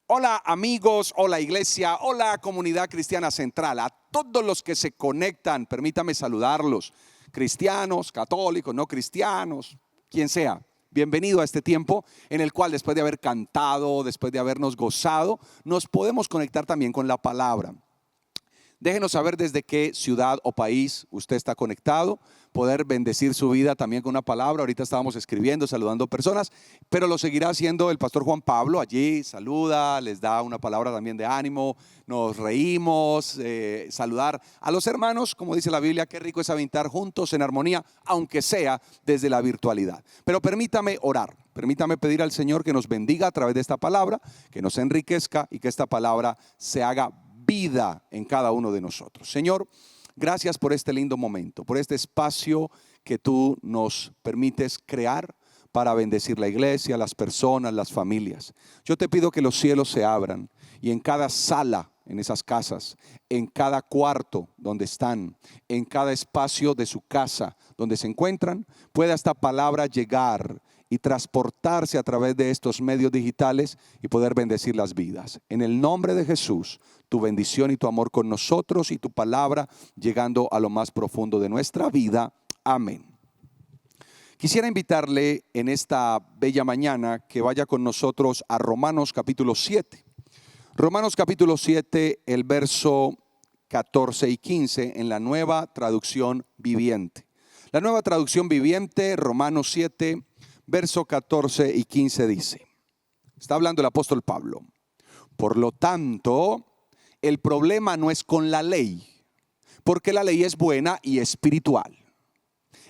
Hola amigos, hola iglesia, hola comunidad cristiana central, a todos los que se conectan, permítame saludarlos, cristianos, católicos, no cristianos, quien sea. Bienvenido a este tiempo en el cual después de haber cantado, después de habernos gozado, nos podemos conectar también con la palabra. Déjenos saber desde qué ciudad o país usted está conectado, poder bendecir su vida también con una palabra. Ahorita estábamos escribiendo, saludando personas, pero lo seguirá haciendo el pastor Juan Pablo. Allí saluda, les da una palabra también de ánimo, nos reímos, saludar a los hermanos, como dice la Biblia, qué rico es habitar juntos en armonía, aunque sea desde la virtualidad. Pero permítame orar. Permítame pedir al Señor que nos bendiga a través de esta palabra, que nos enriquezca y que esta palabra se haga vida en cada uno de nosotros. Señor, gracias por este lindo momento, por este espacio que tú nos permites crear para bendecir la iglesia, las personas, las familias. Yo te pido que los cielos se abran y en cada sala, en esas casas, en cada cuarto donde están, en cada espacio de su casa donde se encuentran, pueda esta palabra llegar y transportarse a través de estos medios digitales y poder bendecir las vidas. En el nombre de Jesús, tu bendición y tu amor con nosotros y tu palabra llegando a lo más profundo de nuestra vida. Amén. Quisiera invitarle en esta bella mañana que vaya con nosotros a Romanos capítulo 7. Romanos capítulo 7, el verso 14 y 15 en la Nueva Traducción Viviente. La Nueva Traducción Viviente, Romanos 7, verso 14 y 15 dice, está hablando el apóstol Pablo: por lo tanto, el problema no es con la ley, porque la ley es buena y espiritual.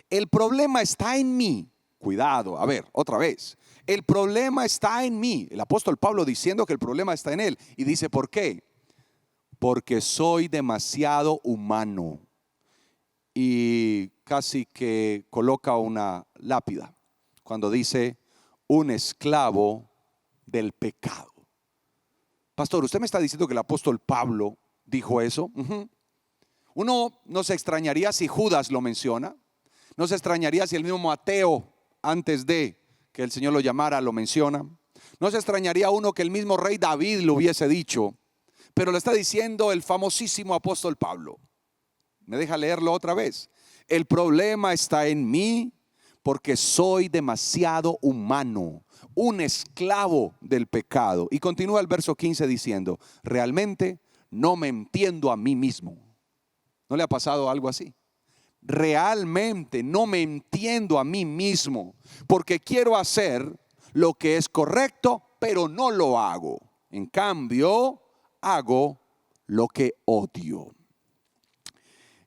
El problema está en mí. Cuidado, a ver, otra vez. El problema está en mí. El apóstol Pablo diciendo que el problema está en él. Y dice, ¿por qué? Porque soy demasiado humano. Y casi que coloca una lápida cuando dice, un esclavo del pecado. Pastor, ¿usted me está diciendo que el apóstol Pablo dijo eso? Uno no se extrañaría si Judas lo menciona. No se extrañaría si el mismo Mateo, antes de que el Señor lo llamara, lo menciona. No se extrañaría uno que el mismo rey David lo hubiese dicho. Pero lo está diciendo el famosísimo apóstol Pablo. ¿Me deja leerlo otra vez? El problema está en mí porque soy demasiado humano, un esclavo del pecado. Y continúa el verso 15 diciendo, realmente no me entiendo a mí mismo. ¿No le ha pasado algo así? Realmente no me entiendo a mí mismo, porque quiero hacer lo que es correcto, pero no lo hago. En cambio, hago lo que odio.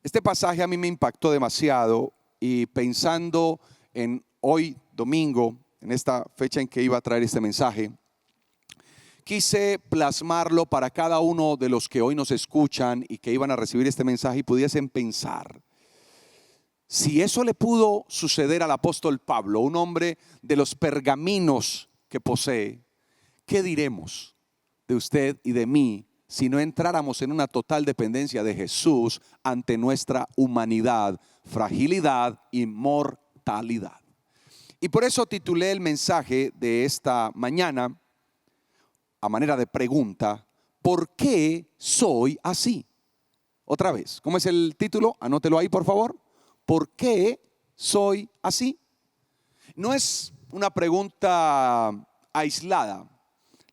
Este pasaje a mí me impactó demasiado y pensando en hoy domingo, en esta fecha en que iba a traer este mensaje, quise plasmarlo para cada uno de los que hoy nos escuchan y que iban a recibir este mensaje y pudiesen pensar. Si eso le pudo suceder al apóstol Pablo, un hombre de los pergaminos que posee, ¿qué diremos de usted y de mí si no entráramos en una total dependencia de Jesús ante nuestra humanidad, fragilidad y mortalidad? Y por eso titulé el mensaje de esta mañana a manera de pregunta: ¿por qué soy así? Otra vez, ¿cómo es el título? Anótelo ahí por favor. ¿Por qué soy así? No es una pregunta aislada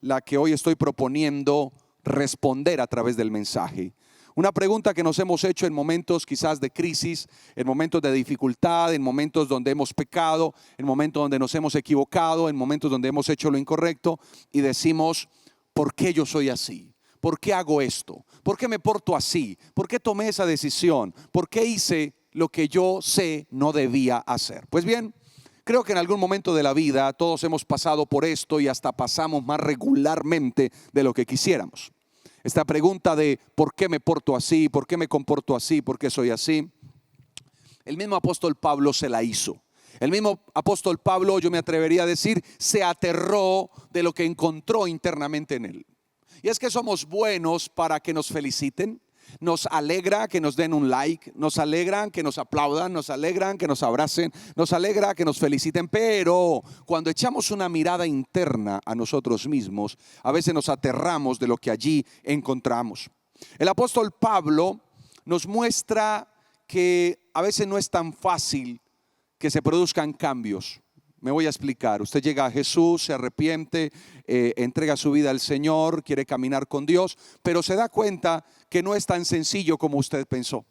la que hoy estoy proponiendo responder a través del mensaje. Una pregunta que nos hemos hecho en momentos quizás de crisis, en momentos de dificultad, en momentos donde hemos pecado, en momentos donde nos hemos equivocado, en momentos donde hemos hecho lo incorrecto y decimos, ¿por qué yo soy así? ¿Por qué hago esto? ¿Por qué me porto así? ¿Por qué tomé esa decisión? ¿Por qué hice lo que yo sé no debía hacer? Pues bien, creo que en algún momento de la vida todos hemos pasado por esto y hasta pasamos más regularmente de lo que quisiéramos. Esta pregunta de ¿por qué me porto así? ¿Por qué me comporto así? ¿Por qué soy así? El mismo apóstol Pablo se la hizo. El mismo apóstol Pablo, yo me atrevería a decir, se aterró de lo que encontró internamente en él. Y es que somos buenos para que nos feliciten. Nos alegra que nos den un like, nos alegra que nos aplaudan, nos alegra que nos abracen, nos alegra que nos feliciten, pero cuando echamos una mirada interna a nosotros mismos, a veces nos aterramos de lo que allí encontramos. El apóstol Pablo nos muestra que a veces no es tan fácil que se produzcan cambios. Me voy a explicar. Usted llega a Jesús, se arrepiente, entrega su vida al Señor, quiere caminar con Dios, pero se da cuenta que no es tan sencillo como usted pensó.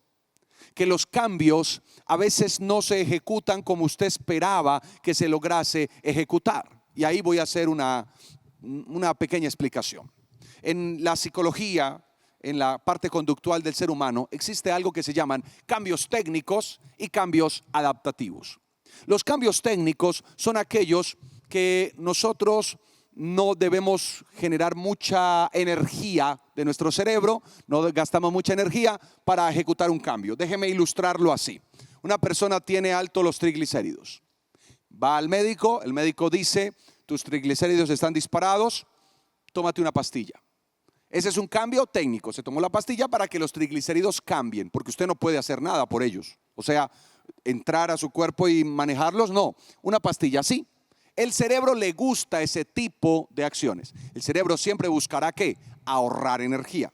Que los cambios a veces no se ejecutan como usted esperaba que se lograse ejecutar. Y ahí voy a hacer una pequeña explicación. En la psicología, en la parte conductual del ser humano, existe algo que se llaman cambios técnicos y cambios adaptativos. Los cambios técnicos son aquellos que nosotros no debemos generar mucha energía de nuestro cerebro, no gastamos mucha energía para ejecutar un cambio. Déjeme ilustrarlo así. Una persona tiene altos los triglicéridos. Va al médico, el médico dice, tus triglicéridos están disparados, tómate una pastilla. Ese es un cambio técnico. Se tomó la pastilla para que los triglicéridos cambien, porque usted no puede hacer nada por ellos. O sea, entrar a su cuerpo y manejarlos, no. Una pastilla sí. El cerebro le gusta ese tipo de acciones. El cerebro siempre buscará ¿qué? Ahorrar energía.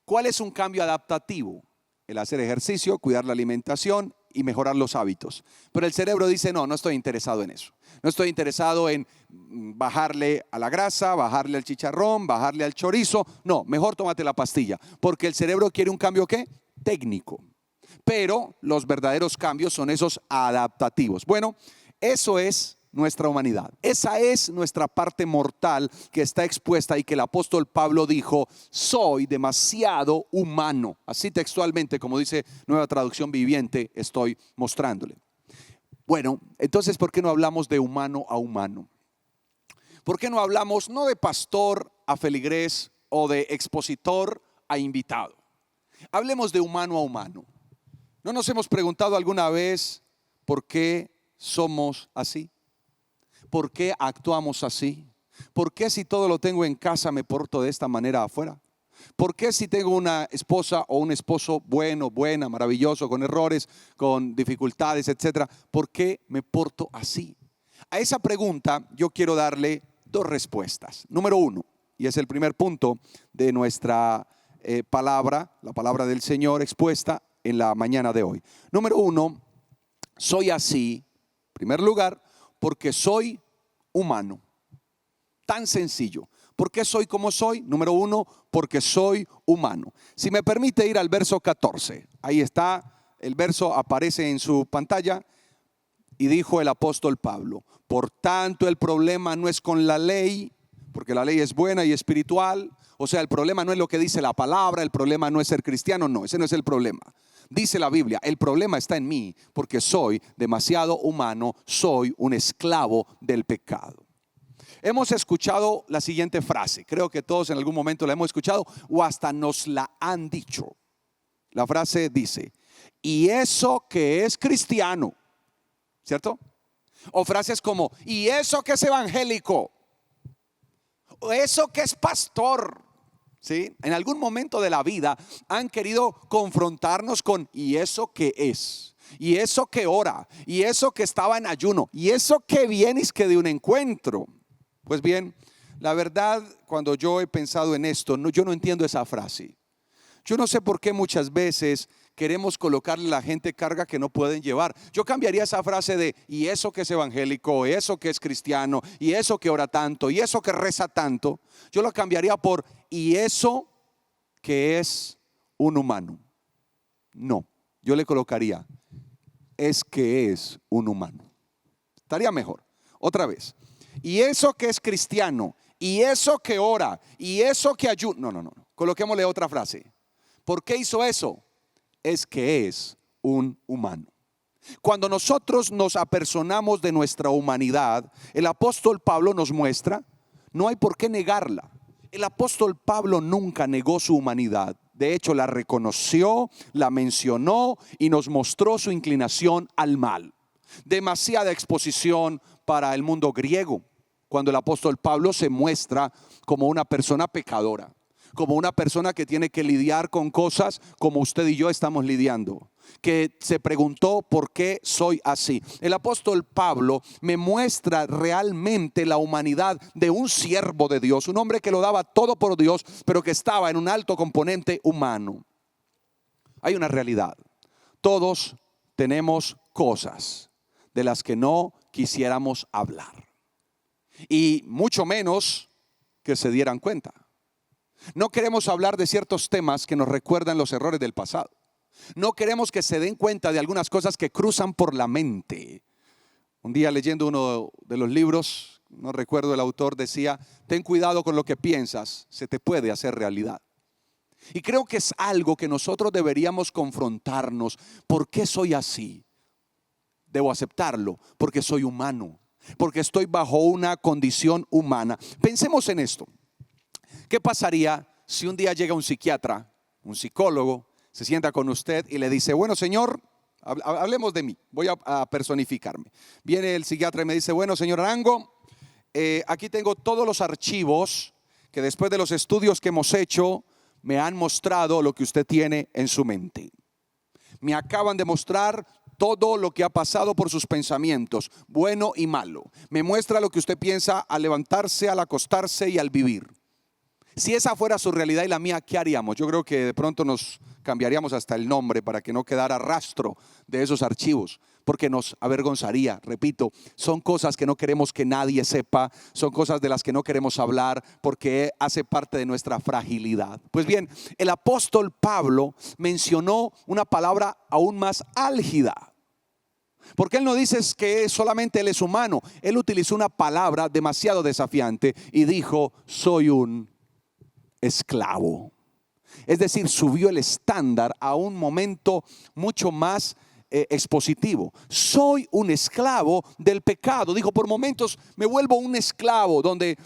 ¿Cuál es un cambio adaptativo? El hacer ejercicio, cuidar la alimentación y mejorar los hábitos. Pero el cerebro dice, no estoy interesado en eso. No estoy interesado en bajarle a la grasa, bajarle al chicharrón, bajarle al chorizo. No, mejor tómate la pastilla. Porque el cerebro quiere un cambio ¿qué? Técnico. Pero los verdaderos cambios son esos adaptativos. Bueno, eso es nuestra humanidad. Esa es nuestra parte mortal que está expuesta y que el apóstol Pablo dijo, soy demasiado humano. Así textualmente, como dice Nueva Traducción Viviente, estoy mostrándole. Bueno, entonces, ¿por qué no hablamos de humano a humano? ¿Por qué no hablamos no de pastor a feligrés o de expositor a invitado? Hablemos de humano a humano. ¿No nos hemos preguntado alguna vez por qué somos así? ¿Por qué actuamos así? ¿Por qué si todo lo tengo en casa me porto de esta manera afuera? ¿Por qué si tengo una esposa o un esposo bueno, buena, maravilloso, con errores, con dificultades, etcétera? ¿Por qué me porto así? A esa pregunta yo quiero darle dos respuestas. Número uno, y es el primer punto de nuestra palabra, la palabra del Señor expuesta en la mañana de hoy. Número uno, soy así, en primer lugar, porque soy humano. Tan sencillo. ¿Por qué soy como soy? Número uno, porque soy humano. Si me permite ir al verso 14. Ahí está, el verso aparece en su pantalla. Y dijo el apóstol Pablo, por tanto el problema no es con la ley, porque la ley es buena y espiritual. O sea, el problema no es lo que dice la palabra, el problema no es ser cristiano, no, ese no es el problema. Dice la Biblia, el problema está en mí, porque soy demasiado humano, soy un esclavo del pecado. Hemos escuchado la siguiente frase, creo que todos en algún momento la hemos escuchado o hasta nos la han dicho. La frase dice, y eso que es cristiano, ¿cierto? O frases como, y eso que es evangélico, o eso que es pastor. ¿Sí? En algún momento de la vida han querido confrontarnos con y eso que es, y eso que ora, y eso que estaba en ayuno, y eso que vienes que de un encuentro. Pues bien, la verdad, cuando yo he pensado en esto, yo no entiendo esa frase. Yo no sé por qué muchas veces queremos colocarle a la gente carga que no pueden llevar. Yo cambiaría esa frase de y eso que es evangélico, eso que es cristiano, y eso que ora tanto, y eso que reza tanto. Yo lo cambiaría por y eso que es un humano. No, yo le colocaría es que es un humano. Estaría mejor. Otra vez. Y eso que es cristiano, y eso que ora, y eso que ayuda. No. Coloquémosle otra frase. ¿Por qué hizo eso? Es que es un humano. Cuando nosotros nos apersonamos de nuestra humanidad, el apóstol Pablo nos muestra, no hay por qué negarla. El apóstol Pablo nunca negó su humanidad. De hecho, la reconoció, la mencionó y nos mostró su inclinación al mal. Demasiada exposición para el mundo griego, cuando el apóstol Pablo se muestra como una persona pecadora, como una persona que tiene que lidiar con cosas como usted y yo estamos lidiando, que se preguntó por qué soy así. El apóstol Pablo me muestra realmente la humanidad de un siervo de Dios, un hombre que lo daba todo por Dios, pero que estaba en un alto componente humano. Hay una realidad: todos tenemos cosas de las que no quisiéramos hablar, y mucho menos que se dieran cuenta. No queremos hablar de ciertos temas que nos recuerdan los errores del pasado. No queremos que se den cuenta de algunas cosas que cruzan por la mente. Un día, leyendo uno de los libros, no recuerdo el autor, decía: ten cuidado con lo que piensas, se te puede hacer realidad. Y creo que es algo que nosotros deberíamos confrontarnos. ¿Por qué soy así? Debo aceptarlo, porque soy humano, porque estoy bajo una condición humana. Pensemos en esto. ¿Qué pasaría si un día llega un psiquiatra, un psicólogo, se sienta con usted y le dice: bueno, señor, hablemos de mí, voy a personificarme? Viene el psiquiatra y me dice: bueno, señor Arango, aquí tengo todos los archivos que después de los estudios que hemos hecho me han mostrado lo que usted tiene en su mente. Me acaban de mostrar todo lo que ha pasado por sus pensamientos, bueno y malo. Me muestra lo que usted piensa al levantarse, al acostarse y al vivir. Si esa fuera su realidad y la mía, ¿qué haríamos? Yo creo que de pronto nos cambiaríamos hasta el nombre para que no quedara rastro de esos archivos, porque nos avergonzaría. Repito, son cosas que no queremos que nadie sepa, son cosas de las que no queremos hablar porque hace parte de nuestra fragilidad. Pues bien, el apóstol Pablo mencionó una palabra aún más álgida, porque él no dice que solamente él es humano. Él utilizó una palabra demasiado desafiante y dijo: soy un esclavo. Es decir, subió el estándar a un momento mucho más expositivo. Soy un esclavo del pecado. Dijo: por momentos me vuelvo un esclavo, donde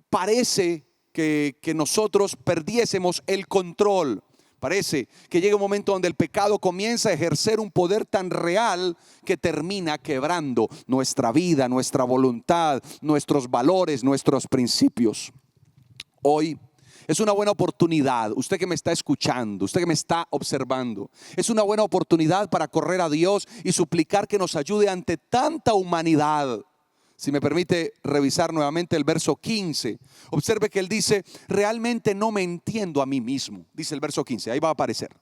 parece que nosotros perdiésemos el control. Parece que llega un momento donde el pecado comienza a ejercer un poder tan real que termina quebrando nuestra vida, nuestra voluntad, nuestros valores, nuestros principios. Hoy es una buena oportunidad, usted que me está escuchando, usted que me está observando, es una buena oportunidad para correr a Dios y suplicar que nos ayude ante tanta humanidad. Si me permite revisar nuevamente el verso 15, observe que él dice: realmente no me entiendo a mí mismo. Dice el verso 15, ahí va a aparecer.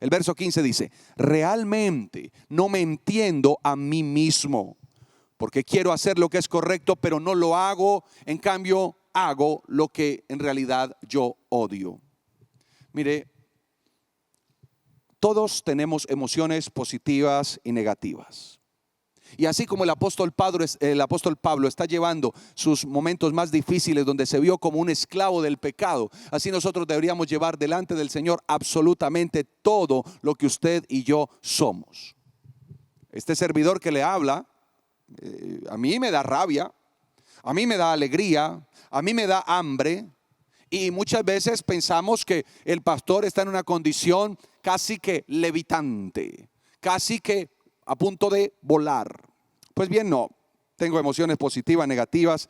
El verso 15 dice: realmente no me entiendo a mí mismo, porque quiero hacer lo que es correcto, pero no lo hago. En cambio, hago lo que en realidad yo odio. Mire, todos tenemos emociones positivas y negativas. Y así como el apóstol Pablo está llevando sus momentos más difíciles, donde se vio como un esclavo del pecado, así nosotros deberíamos llevar delante del Señor absolutamente todo lo que usted y yo somos. Este servidor que le habla, a mí me da rabia, a mí me da alegría, a mí me da hambre, y muchas veces pensamos que el pastor está en una condición casi que levitante, casi que a punto de volar. Pues bien, no, tengo emociones positivas, negativas,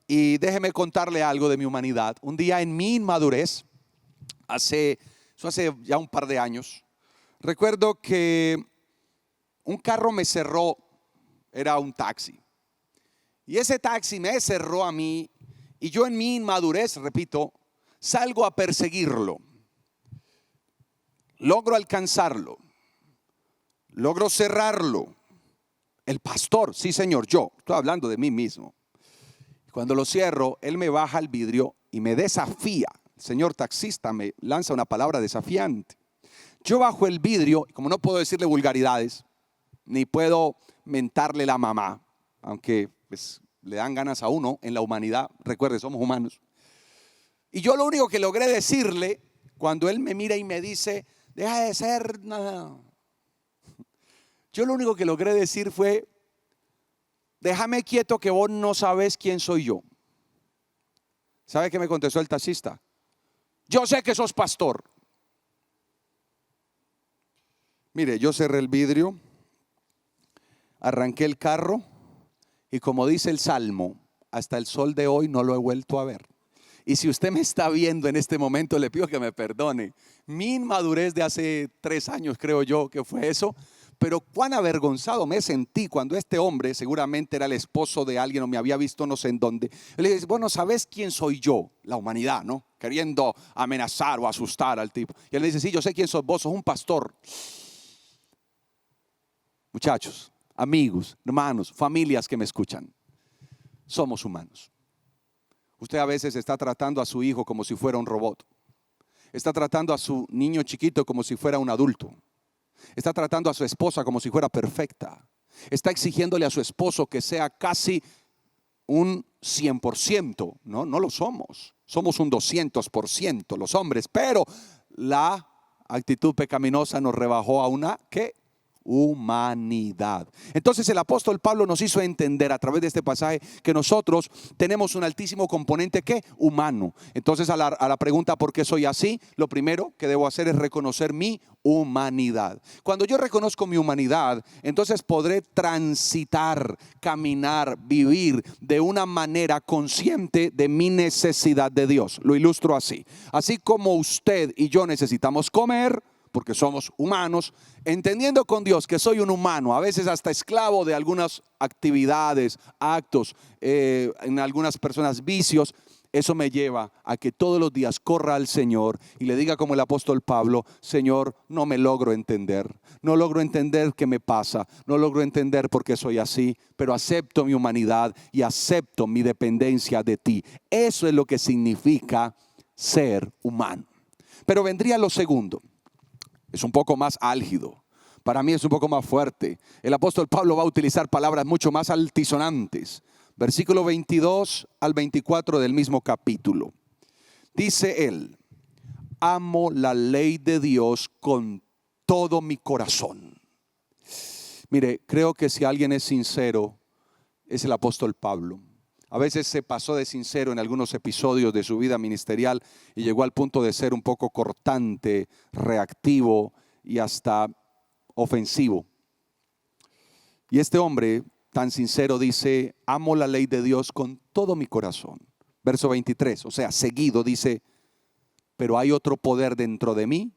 y déjeme contarle algo de mi humanidad. Un día en mi inmadurez, hace ya un par de años, recuerdo que un carro me cerró, era un taxi. Y ese taxi me cerró a mí, y yo en mi inmadurez, repito, salgo a perseguirlo. Logro alcanzarlo, logro cerrarlo. El pastor, sí señor, yo estoy hablando de mí mismo. Cuando lo cierro, él me baja el vidrio y me desafía. El señor taxista me lanza una palabra desafiante. Yo bajo el vidrio, como no puedo decirle vulgaridades, ni puedo mentarle la mamá, aunque pues le dan ganas a uno en la humanidad. Recuerde, somos humanos. Y yo lo único que logré decirle, cuando él me mira y me dice: deja de ser nada, yo lo único que logré decir fue: déjame quieto, que vos no sabes quién soy yo. ¿Sabe qué me contestó el taxista? Yo sé que sos pastor. Mire, yo cerré el vidrio, arranqué el carro, y como dice el Salmo, hasta el sol de hoy no lo he vuelto a ver. Y si usted me está viendo en este momento, le pido que me perdone. Mi inmadurez de hace 3 años, creo yo que fue eso. Pero cuán avergonzado me sentí cuando este hombre, seguramente era el esposo de alguien o me había visto no sé en dónde. Le dije, bueno, ¿sabes quién soy yo? La humanidad, ¿no? Queriendo amenazar o asustar al tipo. Y él le dice, sí, yo sé quién sos vos, sos un pastor. Muchachos, amigos, hermanos, familias que me escuchan, somos humanos. Usted a veces está tratando a su hijo como si fuera un robot. Está tratando a su niño chiquito como si fuera un adulto. Está tratando a su esposa como si fuera perfecta. Está exigiéndole a su esposo que sea casi un 100%. No, no lo somos. Somos un 200% los hombres. Pero la actitud pecaminosa nos rebajó a una, ¿qué? Humanidad. Entonces el apóstol Pablo nos hizo entender a través de este pasaje que nosotros tenemos un altísimo componente que humano. Entonces a la pregunta ¿por qué soy así? Lo primero que debo hacer es reconocer mi humanidad. Cuando yo reconozco mi humanidad, entonces podré transitar, caminar, vivir de una manera consciente de mi necesidad de Dios. Lo ilustro así. Así como usted y yo necesitamos comer, porque somos humanos, entendiendo con Dios que soy un humano, a veces hasta esclavo de algunas actividades, actos, en algunas personas vicios. Eso me lleva a que todos los días corra al Señor y le diga como el apóstol Pablo, Señor, no me logro entender, no logro entender qué me pasa, no logro entender por qué soy así, pero acepto mi humanidad y acepto mi dependencia de ti. Eso es lo que significa ser humano. Pero vendría lo segundo. Es un poco más álgido. Para mí es un poco más fuerte. El apóstol Pablo va a utilizar palabras mucho más altisonantes. Versículo 22 al 24 del mismo capítulo. Dice él, amo la ley de Dios con todo mi corazón. Mire, creo que si alguien es sincero, es el apóstol Pablo. A veces se pasó de sincero en algunos episodios de su vida ministerial y llegó al punto de ser un poco cortante, reactivo y hasta ofensivo. Y este hombre tan sincero dice, amo la ley de Dios con todo mi corazón. Verso 23, o sea, seguido dice, pero hay otro poder dentro de mí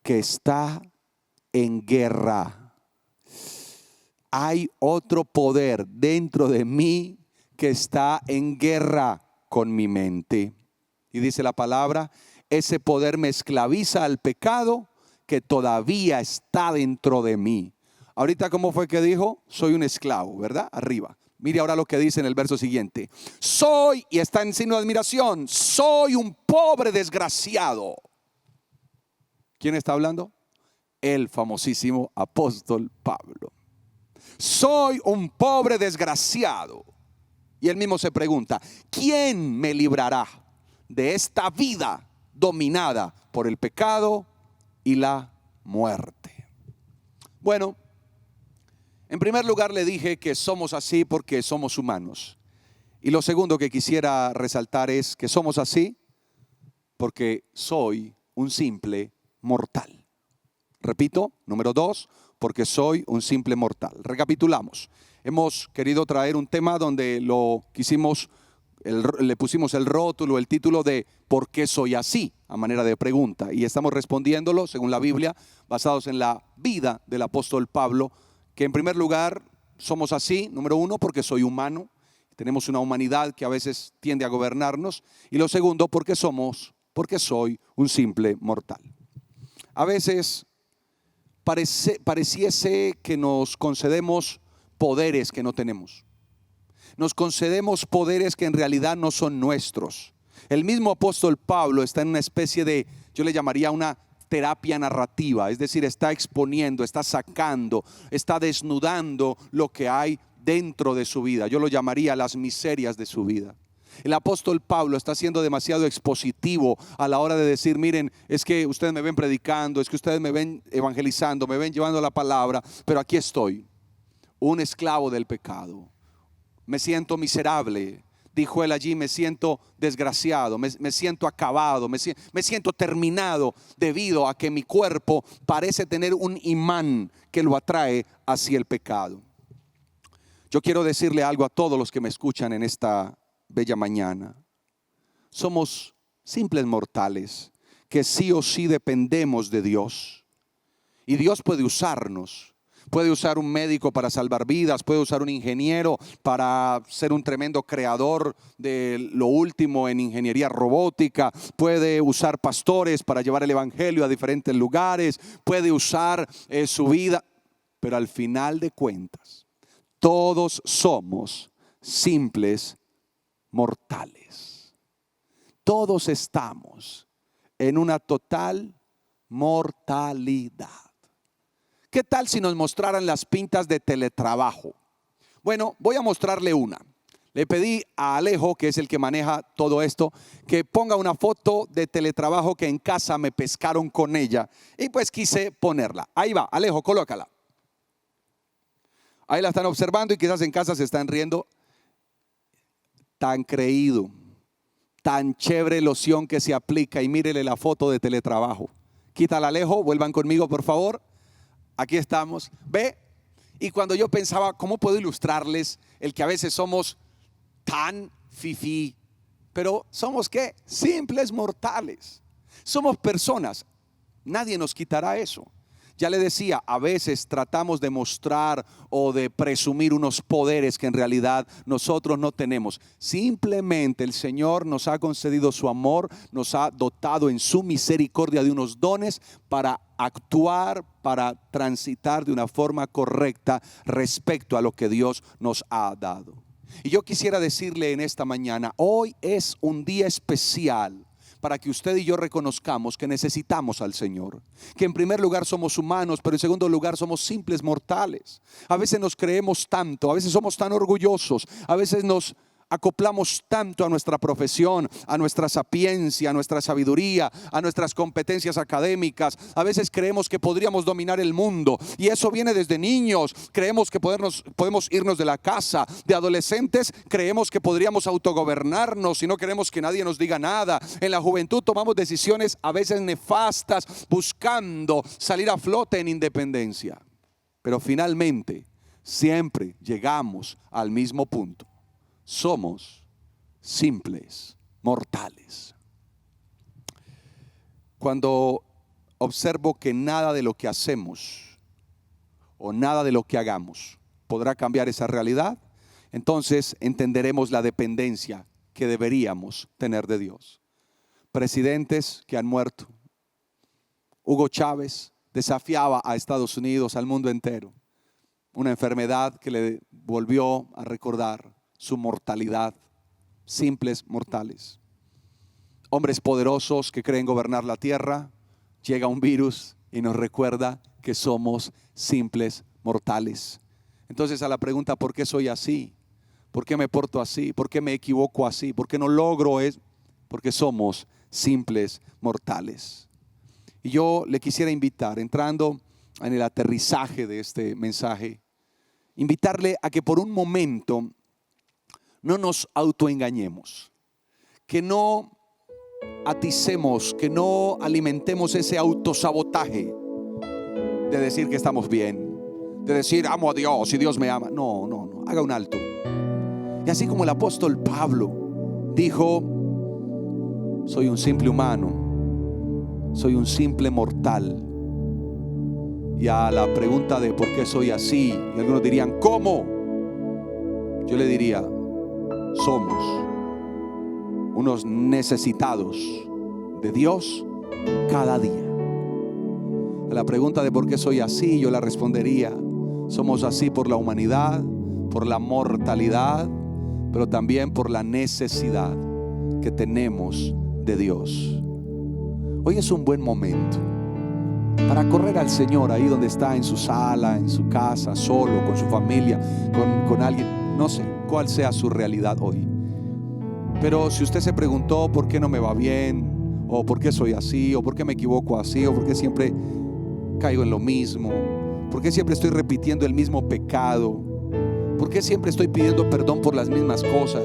que está en guerra. Hay otro poder dentro de mí que está en guerra con mi mente. Y dice la palabra, ese poder me esclaviza al pecado que todavía está dentro de mí. Ahorita, ¿cómo fue que dijo? Soy un esclavo, ¿verdad? Arriba. Mire ahora lo que dice en el verso siguiente. Soy, y está en signo de admiración, soy un pobre desgraciado. ¿Quién está hablando? El famosísimo apóstol Pablo. Soy un pobre desgraciado. Y él mismo se pregunta, ¿quién me librará de esta vida dominada por el pecado y la muerte? Bueno, en primer lugar le dije que somos así porque somos humanos. Y lo segundo que quisiera resaltar es que somos así porque soy un simple mortal. Repito, número 2, porque soy un simple mortal. Recapitulamos. Hemos querido traer un tema donde le pusimos el rótulo, el título de ¿por qué soy así? A manera de pregunta. Y estamos respondiéndolo, según la Biblia, basados en la vida del apóstol Pablo, que en primer lugar somos así, número 1, porque soy humano. Tenemos una humanidad que a veces tiende a gobernarnos. Y lo segundo, porque soy un simple mortal. A veces pareciese que nos concedemos poderes que no tenemos. Nos concedemos poderes que en realidad no son nuestros. El mismo apóstol Pablo está en una especie de, yo le llamaría una terapia narrativa, es decir, está exponiendo, está sacando, está desnudando lo que hay dentro de su vida. Yo lo llamaría las miserias de su vida. El apóstol Pablo está siendo demasiado expositivo a la hora de decir, miren, es que ustedes me ven predicando, es que ustedes me ven evangelizando, me ven llevando la palabra, pero aquí estoy, un esclavo del pecado. Me siento miserable, dijo él allí, me siento desgraciado, me siento acabado, me siento terminado debido a que mi cuerpo parece tener un imán que lo atrae hacia el pecado. Yo quiero decirle algo a todos los que me escuchan en esta bella mañana. somos simples mortales que sí o sí dependemos de Dios. Y Dios puede usarnos. Puede usar un médico para salvar vidas, puede usar un ingeniero para ser un tremendo creador de lo último en ingeniería robótica, puede usar pastores para llevar el evangelio a diferentes lugares, puede usar su vida, pero al final de cuentas, todos somos simples mortales. Todos estamos en una total mortalidad. ¿Qué tal si nos mostraran las pintas de teletrabajo? Bueno, voy a mostrarle una. Le pedí a Alejo, que es el que maneja todo esto, que ponga una foto de teletrabajo que en casa me pescaron con ella. Y pues quise ponerla. Ahí va, Alejo, colócala. Ahí la están observando y quizás en casa se están riendo. Tan creído, tan chévere loción que se aplica. Y mírele la foto de teletrabajo. Quítala, Alejo, vuelvan conmigo por favor. Aquí estamos, ¿ve? Y cuando yo pensaba, ¿cómo puedo ilustrarles el que a veces somos tan fifí? Pero somos ¿qué? Simples mortales. Somos personas. Nadie nos quitará eso. Ya le decía, a veces tratamos de mostrar o de presumir unos poderes que en realidad nosotros no tenemos. Simplemente el Señor nos ha concedido su amor, nos ha dotado en su misericordia de unos dones para actuar, para transitar de una forma correcta respecto a lo que Dios nos ha dado. Y yo quisiera decirle en esta mañana, hoy es un día especial para que usted y yo reconozcamos que necesitamos al Señor. Que en primer lugar somos humanos, pero en segundo lugar somos simples mortales. A veces nos creemos tanto, a veces somos tan orgullosos, a veces nos acoplamos tanto a nuestra profesión, a nuestra sapiencia, a nuestra sabiduría, a nuestras competencias académicas. A veces creemos que podríamos dominar el mundo y eso viene desde niños. Creemos que podemos irnos de la casa. De adolescentes creemos que podríamos autogobernarnos y no queremos que nadie nos diga nada. En la juventud tomamos decisiones a veces nefastas buscando salir a flote en independencia. Pero finalmente siempre llegamos al mismo punto. Somos simples mortales. Cuando observo que nada de lo que hacemos o nada de lo que hagamos podrá cambiar esa realidad, entonces entenderemos la dependencia que deberíamos tener de Dios. Presidentes que han muerto. Hugo Chávez desafiaba a Estados Unidos, al mundo entero. Una enfermedad que le volvió a recordar su mortalidad, simples mortales. Hombres poderosos que creen gobernar la tierra, llega un virus y nos recuerda que somos simples mortales. Entonces a la pregunta, ¿por qué soy así? ¿Por qué me porto así? ¿Por qué me equivoco así? ¿Por qué no logro eso? Porque somos simples mortales. Y yo le quisiera invitar, entrando en el aterrizaje de este mensaje, invitarle a que por un momento no nos autoengañemos, que no aticemos, que no alimentemos ese autosabotaje de decir que estamos bien, de decir amo a Dios y Dios me ama. No, haga un alto. Y así como el apóstol Pablo dijo, soy un simple humano, soy un simple mortal. Y a la pregunta de por qué soy así, y algunos dirían, ¿cómo? Yo le diría, somos unos necesitados de Dios cada día. A la pregunta de por qué soy así, yo la respondería, somos así por la humanidad, por la mortalidad, pero también por la necesidad que tenemos de Dios. Hoy es un buen momento para correr al Señor ahí donde está, en su sala, en su casa, solo, con su familia, con alguien. No sé cuál sea su realidad hoy. Pero si usted se preguntó por qué no me va bien, o por qué soy así, o por qué me equivoco así, o por qué siempre caigo en lo mismo, por qué siempre estoy repitiendo el mismo pecado, por qué siempre estoy pidiendo perdón por las mismas cosas,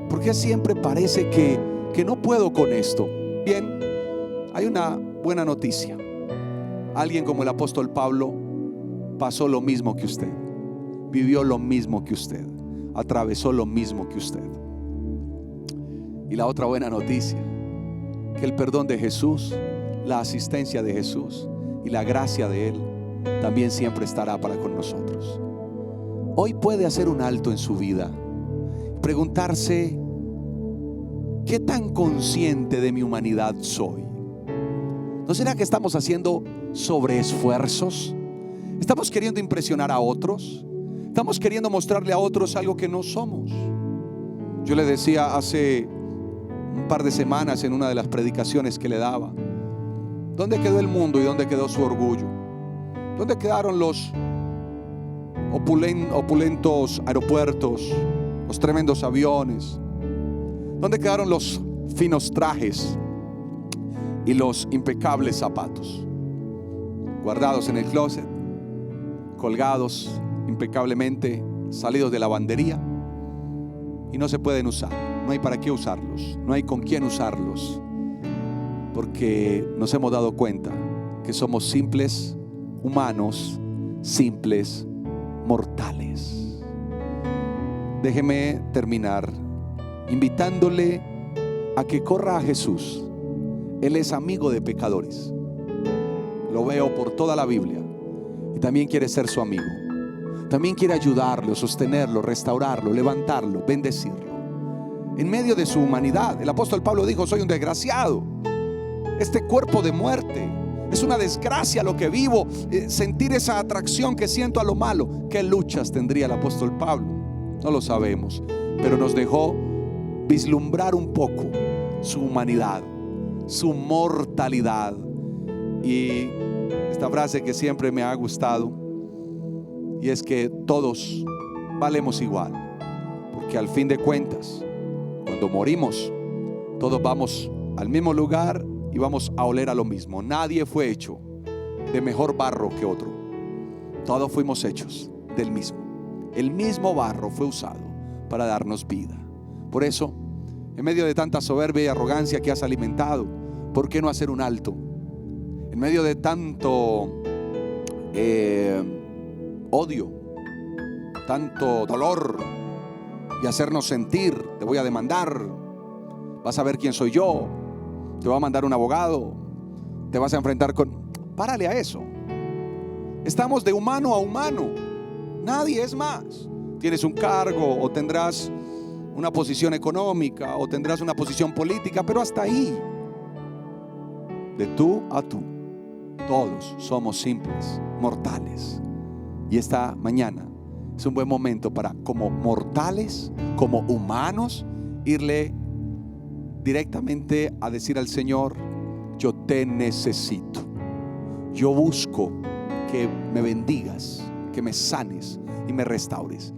por qué siempre parece que no puedo con esto. Bien, hay una buena noticia. Alguien como el apóstol Pablo pasó lo mismo que usted, vivió lo mismo que usted, atravesó lo mismo que usted. Y la otra buena noticia, que el perdón de Jesús, la asistencia de Jesús y la gracia de Él también siempre estará para con nosotros. Hoy puede hacer un alto en su vida, preguntarse: ¿qué tan consciente de mi humanidad soy? ¿No será que estamos haciendo sobreesfuerzos? ¿Estamos queriendo impresionar a otros? ¿Estamos queriendo mostrarle a otros algo que no somos? Yo le decía hace un par de semanas en una de las predicaciones que le daba: ¿dónde quedó el mundo y dónde quedó su orgullo? ¿Dónde quedaron los opulentos aeropuertos, los tremendos aviones? ¿Dónde quedaron los finos trajes y los impecables zapatos? Guardados en el closet, colgados impecablemente, salidos de lavandería, y no se pueden usar. No hay para qué usarlos, no hay con quién usarlos, porque nos hemos dado cuenta que somos simples humanos, simples mortales. Déjeme terminar invitándole a que corra a Jesús. Él es amigo de pecadores. Lo veo por toda la Biblia. Y también quiere ser su amigo. También quiere ayudarlo, sostenerlo, restaurarlo, levantarlo, bendecirlo. En medio de su humanidad, el apóstol Pablo dijo: soy un desgraciado. Este cuerpo de muerte, es una desgracia lo que vivo. Sentir esa atracción que siento a lo malo. ¿Qué luchas tendría el apóstol Pablo? No lo sabemos, pero nos dejó vislumbrar un poco su humanidad, su mortalidad. Y esta frase que siempre me ha gustado, y es que todos valemos igual, porque al fin de cuentas, cuando morimos, todos vamos al mismo lugar y vamos a oler a lo mismo. Nadie fue hecho de mejor barro que otro. Todos fuimos hechos del mismo. El mismo barro fue usado para darnos vida. Por eso, en medio de tanta soberbia y arrogancia que has alimentado, ¿por qué no hacer un alto? En medio de tanto odio, tanto dolor, y hacernos sentir: te voy a demandar, vas a ver quién soy yo, te voy a mandar un abogado, te vas a enfrentar con... Párale a eso. Estamos de humano a humano. Nadie es más. Tienes un cargo, o tendrás una posición económica, o tendrás una posición política, pero hasta ahí. De tú a tú, todos somos simples mortales. Y esta mañana es un buen momento para, como mortales, como humanos, irle directamente a decir al Señor: yo te necesito. Yo busco que me bendigas, que me sanes y me restaures.